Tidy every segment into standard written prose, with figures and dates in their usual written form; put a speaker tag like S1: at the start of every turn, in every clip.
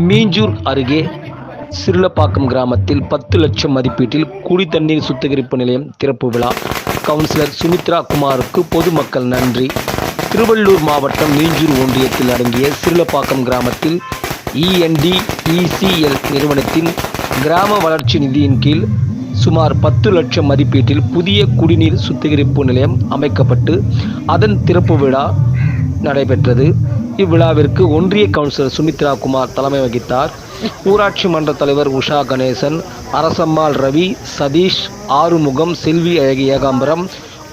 S1: மீஞ்சூர் அருகே சிறுலப்பாக்கம் கிராமத்தில் 10 லட்சம் மதிப்பீட்டில் குடிதண்ணீர் சுத்திகரிப்பு நிலையம் திறப்பு விழா. கவுன்சிலர் சுமித்ரா குமாருக்கு பொதுமக்கள் நன்றி. திருவள்ளூர் மாவட்டம் மீஞ்சூர் ஒன்றியத்தில் அடங்கிய சிறுலப்பாக்கம் கிராமத்தில் ENDECL நிறுவனத்தின் கிராம வளர்ச்சி நிதியின் கீழ் சுமார் 10 லட்சம் மதிப்பீட்டில் புதிய குடிநீர் சுத்திகரிப்பு நிலையம் அமைக்கப்பட்டு அதன் திறப்பு விழா நடைபெற்றது. இவ்விழாவிற்கு ஒன்றிய கவுன்சிலர் சுமித்ரா குமார் தலைமை வகித்தார். ஊராட்சி மன்ற தலைவர் உஷா கணேசன், அரசம்மாள் ரவி, சதீஷ், ஆறுமுகம், செல்வி ஏகாம்பரம்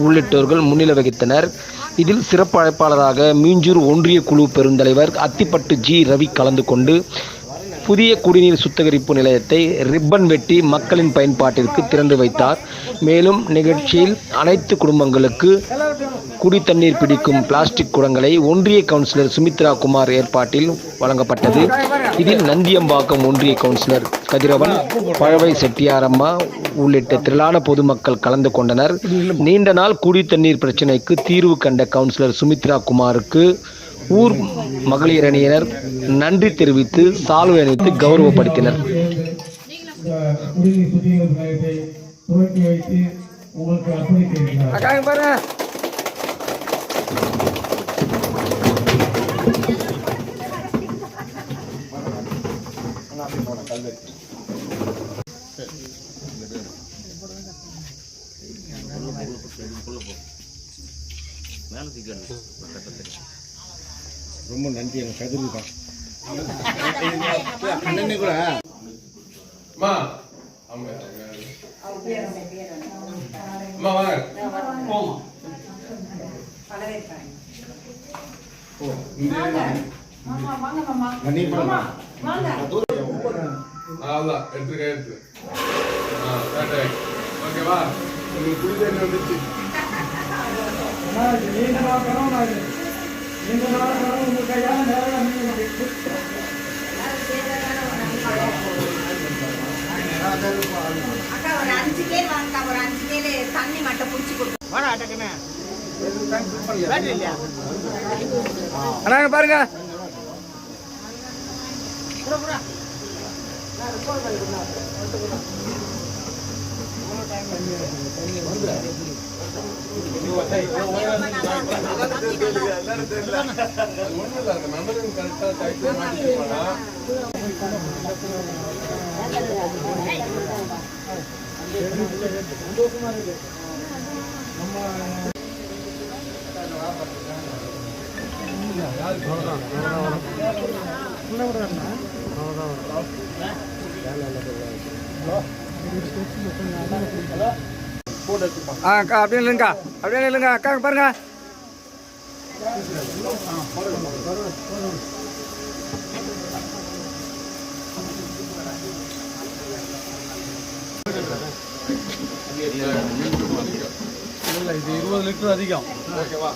S1: உள்ளிட்டோர்கள் முன்னிலை வகித்தனர். இதில் சிறப்பு அழைப்பாளராக மீஞ்சூர் ஒன்றிய குழு பெருந்தலைவர் அத்திப்பட்டு ஜி ரவி கலந்து கொண்டு புதிய குடிநீர் சுத்திகரிப்பு நிலையத்தை ரிப்பன் வெட்டி மக்களின் பயன்பாட்டிற்கு திறந்து வைத்தார். மேலும் நிகழ்ச்சியில் அனைத்து குடும்பங்களுக்கு குடி தண்ணீர் பிடிக்கும் பிளாஸ்டிக் குடங்களை ஒன்றிய கவுன்சிலர் சுமித்ரா குமார் ஏற்பாட்டில் வழங்கப்பட்டது. இதில் நந்தியம்பாக்கம் ஒன்றிய கவுன்சிலர் கதிரவன், பழவை செட்டியாரம்மா உள்ளிட்ட திரளான பொதுமக்கள் கலந்து கொண்டனர். நீண்ட நாள் குடி தண்ணீர் பிரச்சினைக்கு தீர்வு கண்ட கவுன்சிலர் சுமித்ரா குமாருக்கு ஊர் மகளிர் அணியினர் நன்றி தெரிவித்து சால்வை அணிவித்து கௌரவப்படுத்தினர்.
S2: ரொம்ப நன்றி. எனக்கு கதிர்தான் அண்ணனே கூட அம்மா அவங்க அம்மா வாங்க எடுத்து ஓகேவா? உங்களுக்கு குடிதண்ணி வந்துச்சு. பாருங்க அப்படியே இல்லைங்கக்கா, அப்படியே இல்லைங்க அக்கா பாருங்க. இல்லை இது 20 லிட்டர் அதிகம். ஓகேவா?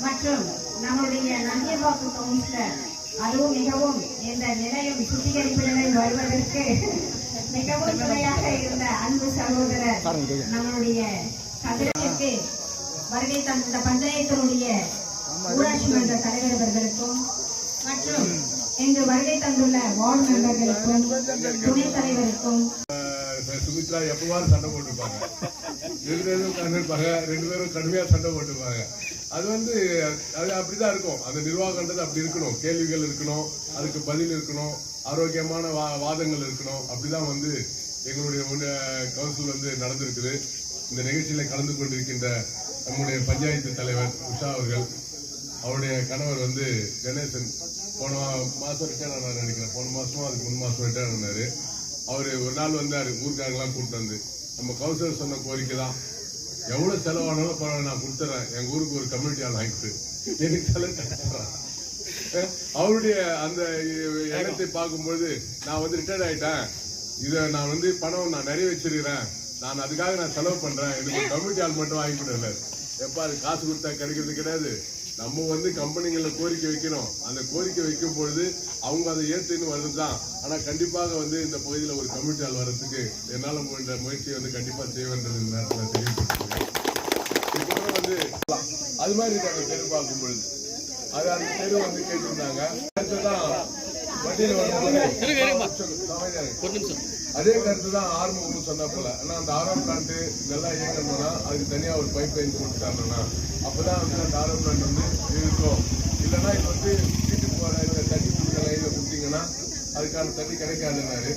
S3: மற்றும் நம்முடைய நந்தியம்பாக்கம் கவுன்சிலர் அதுவும் மிகவும் இந்த நிலையம் சுத்திகரிப்பு நிலையம் வருவதற்கு மிகவும் துணையாக இருந்த அன்பு சகோதரர் நம்மளுடைய கதிரத்திற்கு வருகை தந்த பஞ்சாயத்தினுடைய ஊராட்சி மன்ற தலைவர்களுக்கும் மற்றும் இங்கு வருகை தந்துள்ள வார்டு மெம்பர்களுக்கும் துணைத் தலைவருக்கும்
S4: சுமித்ரா எப்பவாறு சண்டை போட்டுருப்பாங்க. 2 பேரும் கடுமையாக சண்டை போட்டுருப்பாங்க. அது அது அப்படிதான் இருக்கும். அந்த நிர்வாகன்றது அப்படி இருக்கணும். கேள்விகள் இருக்கணும், அதுக்கு பதில் இருக்கணும், ஆரோக்கியமான வாதங்கள் இருக்கணும். அப்படிதான் எங்களுடைய கவுன்சில் நடந்திருக்குது. இந்த நிகழ்ச்சியில கலந்து கொண்டிருக்கின்ற நம்முடைய பஞ்சாயத்து தலைவர் உஷா அவர்கள், அவருடைய கணவர் கணேசன் போன மாதம் ரிட்டையர் ஆனார் நினைக்கிறேன். போன மாதமும் அதுக்கு முன் மாதம் ரிட்டையர் ஆனார். அவர் ஒரு நாள் ஊருக்காரங்களாம் கூப்பிட்டு நம்ம கவுன்சிலர் சொன்ன கோரிக்கை தான், எவ்வளோ செலவானாலும் பரவாயில்ல நான் கொடுத்துறேன், எங்கள் ஊருக்கு ஒரு கம்யூனிட்டி ஆள் வாங்கிட்டு எனக்கு செலவு. அவருடைய அந்த எண்ணத்தை பார்க்கும்போது நான் ரிட்டையர்ட் ஆகிட்டேன், இதை நான் பணம் நான் நிறைய வச்சிருக்கிறேன், நான் அதுக்காக நான் செலவு பண்ணுறேன், எனக்கு ஒரு கம்யூனிட்டி ஆள் மட்டும் வாங்கி கொடுக்கல. எப்போ அது காசு கொடுத்தா கிடைக்கிறது கிடையாது. நம்ம கம்பெனிகளை கோரிக்கை வைக்கணும். அந்த கோரிக்கை வைக்கும் பொழுது அவங்க அதை ஏற்றுன்னு வருதுதான். ஆனா கண்டிப்பாக இந்த பகுதியில் ஒரு கம்யூனிட்டி ஆள் வர்றதுக்கு என்னால இந்த முயற்சியை கண்டிப்பா செய்வேன்றது இந்த நேரத்தில் தெரிவிச்சிருக்கேன். வந்து அது மாதிரி இருக்காங்க தெரு பார்க்கும் பொழுது. அது அந்த தெரு வந்து கேட்டிருந்தாங்க. அடுத்ததான் வண்டியில் அதே கருத்து தான் ஆர்வம் சொன்னா போல. ஆனா அந்த ஆர்வம் பிளான்ட் நல்லா இயங்கணும்னா அதுக்கு தனியா ஒரு பைப் லைன் போட்டு தரணும்னா அப்பதான் வந்து அந்த ஆர்வம் பிளான்ட் வந்து இருக்கும். இல்லைன்னா இது வந்து வீட்டுக்கு போற இந்த தண்ணி குடிக்கிற லைன்ல கொடுத்தீங்கன்னா அதுக்கான தண்ணி கிடைக்காதுன்னாரு.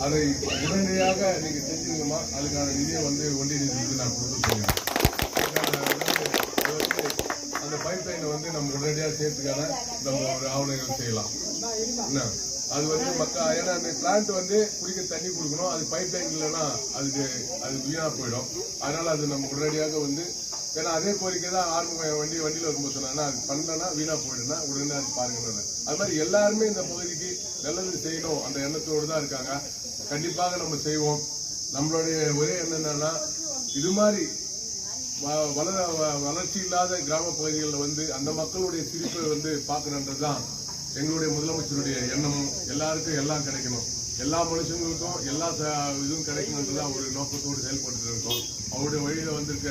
S4: அதை உடனடியாக நீங்க செஞ்சுருங்கம்மா, அதுக்கான நிதியை வந்து ஒன்றிய நிதிக்கு நான் கொடுக்க சொல்லுவேன். அந்த பைப் லைனை வந்து நம்ம உடனடியாக சேர்த்துக்கான நம்ம ஒரு ஆவணங்கள் செய்யலாம். என்ன அது வந்து மக்கள் ஏன்னா அந்த பிளான்ட் வந்து குடிக்க தண்ணி கொடுக்கணும். அது பைப் லைன் இல்லைன்னா அது வீணா போயிடும். அதனால அது நம்ம உடனடியாக வந்து ஏன்னா அதே கோரிக்கை தான் வண்டியில் வரும்போது சொன்னாங்கன்னா அது பண்ணலன்னா வீணா போயிடுனா உடனே அது பாருங்க. அது மாதிரி எல்லாருமே இந்த பகுதிக்கு நல்லது செய்யணும் அந்த எண்ணத்தோடு தான் இருக்காங்க. கண்டிப்பாக நம்ம செய்வோம். நம்மளுடைய ஒரே எண்ணம் என்னன்னா இது மாதிரி வளர்ச்சி இல்லாத கிராம பகுதிகளில் வந்து அந்த மக்களுடைய சிரிப்பை வந்து பார்க்கணுன்றதுதான் எங்களுடைய முதலமைச்சருடைய எண்ணமும். எல்லாருக்கும் எல்லாம் கிடைக்கணும், எல்லா மனுஷங்களுக்கும் எல்லா இதுவும் கிடைக்கணுன்றதான் ஒரு நோக்கத்தோடு செயல்பட்டு இருக்கோம். அவருடைய வழியில வந்திருக்க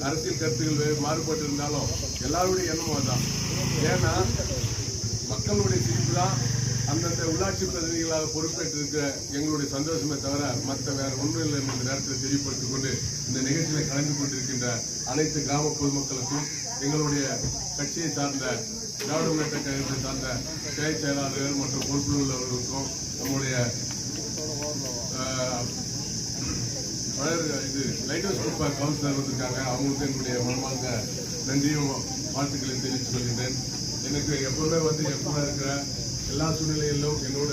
S4: அரசியல் கருத்துக்கள் மாறுபட்டு இருந்தாலும் எல்லாருடைய எண்ணமும் அதுதான். ஏன்னா மக்களுடைய சிரிப்பு தான் அந்தந்த உள்ளாட்சி பிரதிநிதிகளாக பொறுப்பேற்றிருக்க எங்களுடைய சந்தோஷமே தவிர மற்ற வேற ஒன்றும் இல்லை. இந்த நேரத்தில் தெளிவுபடுத்திக் கொண்டு இந்த நிகழ்ச்சியில கலந்து கொண்டிருக்கின்ற அனைத்து கிராம பொதுமக்களுக்கும் எங்களுடைய கட்சியை சார்ந்த திராவிட முன்னேற்ற கழகத்தை சார்ந்த கிளை செயலாளர்கள் மற்றும் பொறுப்பில் உள்ளவர்களுக்கும் நம்முடைய இது லைட் ஹவுஸ் குரூப் கவுன்சிலர் வந்திருக்காங்க. அவங்களுக்கு என்னுடைய மனமார்ந்த நன்றியும் வாழ்த்துக்களையும் தெரிவித்துக் கொள்கின்றேன். எனக்கு எப்பவுமே வந்து எப்பவுமே இருக்கிற எல்லா சூழ்நிலைகளிலும் என்னோட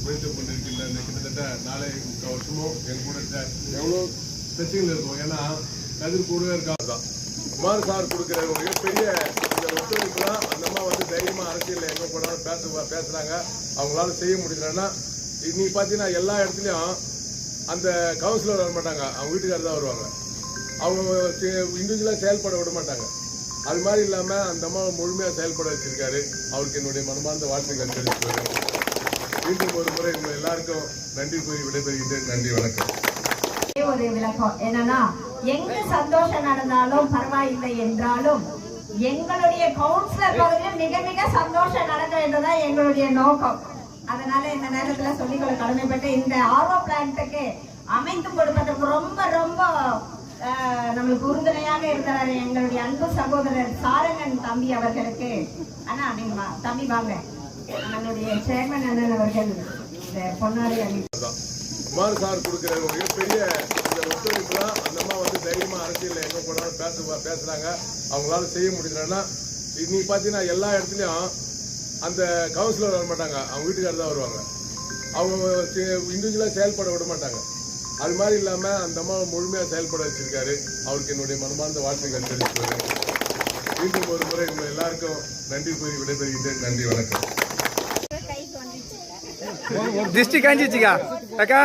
S4: உழைத்துக் கொண்டிருக்கின்ற இந்த கிட்டத்தட்ட 4 வருஷமும் என் கூட எவ்வளோ பிரச்சனைகள் இருக்கும். ஏன்னா கதிர் கூடவே இருக்காதான் குமார் சார் கொடுக்குற மிகப்பெரிய இந்த ஒத்துழைப்பு தான் அந்த அம்மா வந்து தைரியமா அரசியல் எங்க போனாலும் பேசுறாங்க. அவங்களால செய்ய முடியலன்னா நீ பார்த்தீங்கன்னா எல்லா இடத்துலையும் அந்த கவுன்சிலர் வர மாட்டாங்க, அவங்க வீட்டுக்காரர் தான் வருவாங்க. அவங்க இண்டிவிஜுவலா செயல்பட விட மாட்டாங்க. அது மாதிரி இல்லாம அந்த அம்மா முழுமையா செயல்பட வச்சிருக்காரு. அவருக்கு என்னுடைய மனமார்ந்த வாழ்த்துக்கள் தெரிவித்துள்ளேன். மீண்டும் ஒரு முறை உங்க எல்லாருக்கும் நன்றி கூறி விடைபெறுகின்றேன். நன்றி, வணக்கம்.
S3: ஒரு விளக்கம் என்னன்னா எங்க சந்தோஷம் நடந்தாலும் பரவாயில்லை என்றாலும் எங்களுடைய கவுன்சிலர் பகுதியில் மிக மிக சந்தோஷம் நடக்க வேண்டியதான் எங்களுடைய நோக்கம். அதனால இந்த நேரத்துல சொல்லிக்கொள்ள கடமைப்பட்டு இந்த ஆர்வோ பிளான்ட்டுக்கு அமைத்து கொடுப்பதற்கு ரொம்ப ரொம்ப நம்மளுக்கு உறுதுணையாக இருக்கிறார் எங்களுடைய அன்பு சகோதரர் சாரங்கன் தம்பி அவர்களுக்கு. ஆனா நீங்க தம்பி வாங்க, நம்மளுடைய சேர்மன் அண்ணன் அவர்கள் இந்த பொன்னாடி
S4: குமார் சார் கொடுக்கிற மிகப்பெரிய இந்த ஒத்துழைப்பு தான் அந்த அம்மா வந்து தைரியமா அரசியல் எங்க போனாலும் பேசுறாங்க. அவங்களால செய்ய முடியலன்னா நீ பாத்தீங்கன்னா எல்லா இடத்துலயும் அந்த கவுன்சிலர் வர மாட்டாங்க, அவங்க வீட்டுக்காரர் தான் வருவாங்க. அவங்க இண்டிவிஜுவலா செயல்பட விட மாட்டாங்க. அது மாதிரி இல்லாம அந்த அம்மா முழுமையா செயல்பட வச்சிருக்காரு. அவருக்கு என்னுடைய மனமார்ந்த வாழ்த்துக்கள் தெரிவித்துள்ளேன். மீண்டும் ஒரு முறை உங்க எல்லாருக்கும் நன்றி கூறி விடைபெறுகின்றேன். நன்றி, வணக்கம்.
S5: திருஷ்டி காஞ்சிச்சுக்கா அக்கா,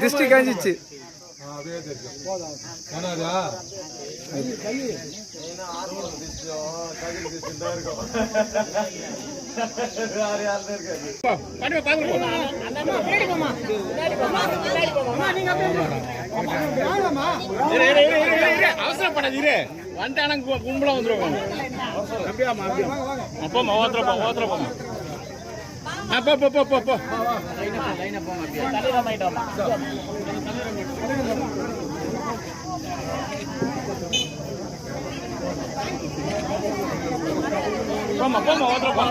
S5: திருஷ்டி காஞ்சிச்சு.
S2: அவசரப்படாதீரு, வந்துட்டான கும்பலா வந்துருவாங்க. அப்போ ஓத்துறப்போம் அப்போ போமா ஓத்துறப்போம்.